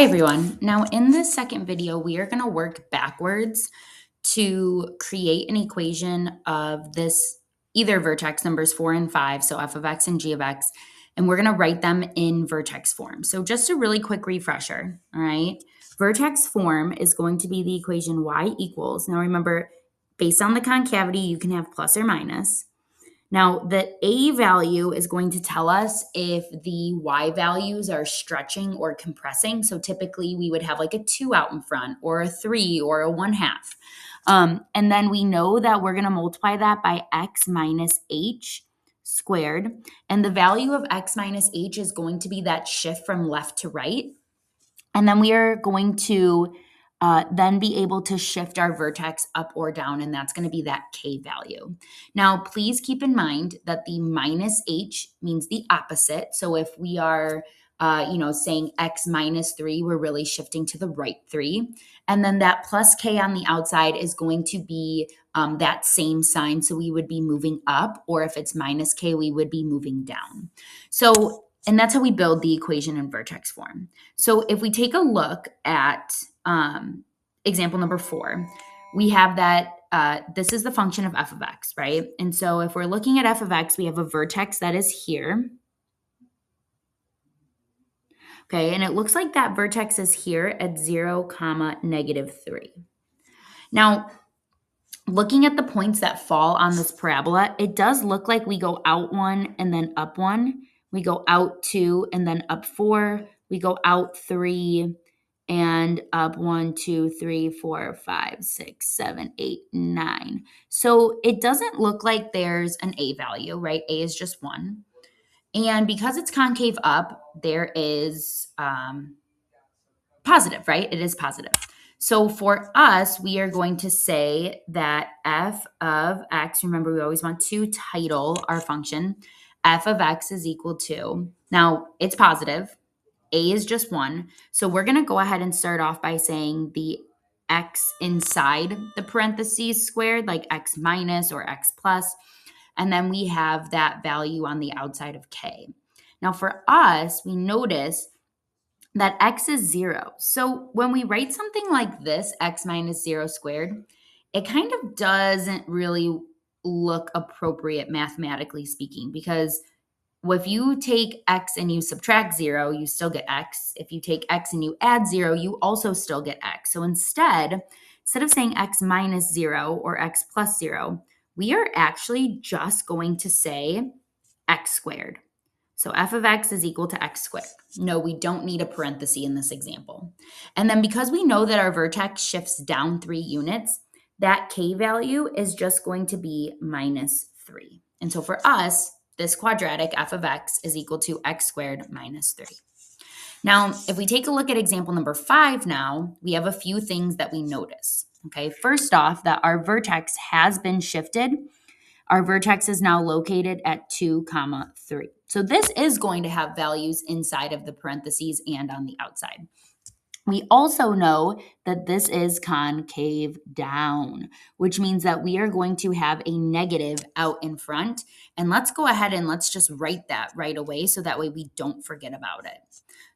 Hi everyone. Now in this second video, we are going to work backwards to create an equation of this either vertex numbers 4 and 5, so f of x and g of x, and we're going to write them in vertex form. So just a really quick refresher, all right? Vertex form is going to be the equation y equals, now remember, based on the concavity, you can have plus or minus. Now, the A value is going to tell us if the Y values are stretching or compressing. So typically we would have like a 2 out in front or a 3 or a 1/2. And then we know that we're going to multiply that by x minus h squared. And the value of x minus h is going to be that shift from left to right. And then we are going to then be able to shift our vertex up or down, and that's going to be that k value. Now, please keep in mind that the minus h means the opposite. So if we are, saying x minus 3, we're really shifting to the right 3. And then that plus k on the outside is going to be that same sign. So we would be moving up, or if it's minus k, we would be moving down. And that's how we build the equation in vertex form. So if we take a look at example number 4, we have that this is the function of f of x, right? And so if we're looking at f of x, we have a vertex that is here. Okay, and it looks like that vertex is here at 0, -3. Now, looking at the points that fall on this parabola, it does look like we go out 1 and then up 1. We go out 2 and then up 4. We go out 3 and up 1, 2, 3, 4, 5, 6, 7, 8, 9. So it doesn't look like there's an A value, right? A is just 1. And because it's concave up, there is positive, right? It is positive. So for us, we are going to say that f of x, remember we always want to title our function, f of x is equal to, now it's positive, a is just 1. So we're going to go ahead and start off by saying the x inside the parentheses squared, like x minus or x plus, and then we have that value on the outside of k. Now for us, we notice that x is 0. So when we write something like this, x minus 0 squared, it kind of doesn't really look appropriate mathematically speaking, because if you take x and you subtract 0, you still get x. If you take x and you add 0, you also still get x. So instead of saying x minus 0 or x plus 0, we are actually just going to say x squared. So f of x is equal to x squared. No, we don't need a parenthesis in this example. And then because we know that our vertex shifts down 3 units, that k value is just going to be minus 3. And so for us, this quadratic f of x is equal to x squared minus 3. Now, if we take a look at example number 5 now, we have a few things that we notice. Okay, first off, that our vertex has been shifted. Our vertex is now located at 2, 3. So this is going to have values inside of the parentheses and on the outside. We also know that this is concave down, which means that we are going to have a negative out in front. And let's go ahead and let's just write that right away so that way we don't forget about it.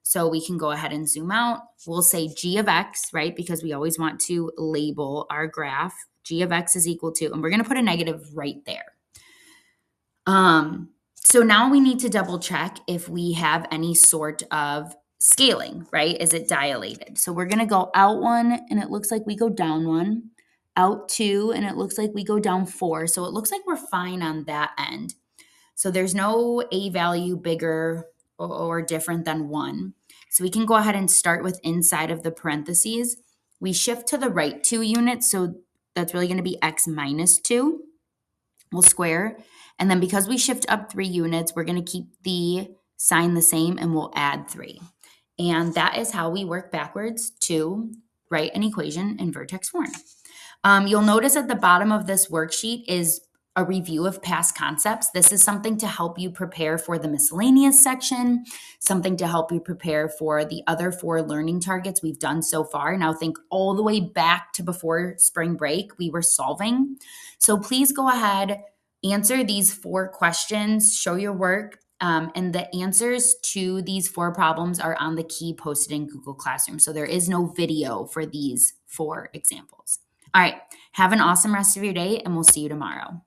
So we can go ahead and zoom out. We'll say g of x, right? Because we always want to label our graph. G of x is equal to, and we're going to put a negative right there. So now we need to double check if we have any sort of scaling, right? Is it dilated? So we're going to go out 1 and it looks like we go down 1, out 2 and it looks like we go down 4. So it looks like we're fine on that end. So there's no A value bigger or different than 1. So we can go ahead and start with inside of the parentheses. We shift to the right 2 units. So that's really going to be x minus 2. We'll square. And then because we shift up 3 units, we're going to keep the sign the same and we'll add 3. And that is how we work backwards to write an equation in vertex form. You'll notice at the bottom of this worksheet is a review of past concepts. This is something to help you prepare for the miscellaneous section, something to help you prepare for the other 4 learning targets we've done so far. Now think all the way back to before spring break, we were solving. So please go ahead, answer these 4 questions, show your work, And the answers to these 4 problems are on the key posted in Google Classroom. So there is no video for these 4 examples. All right. Have an awesome rest of your day, and we'll see you tomorrow.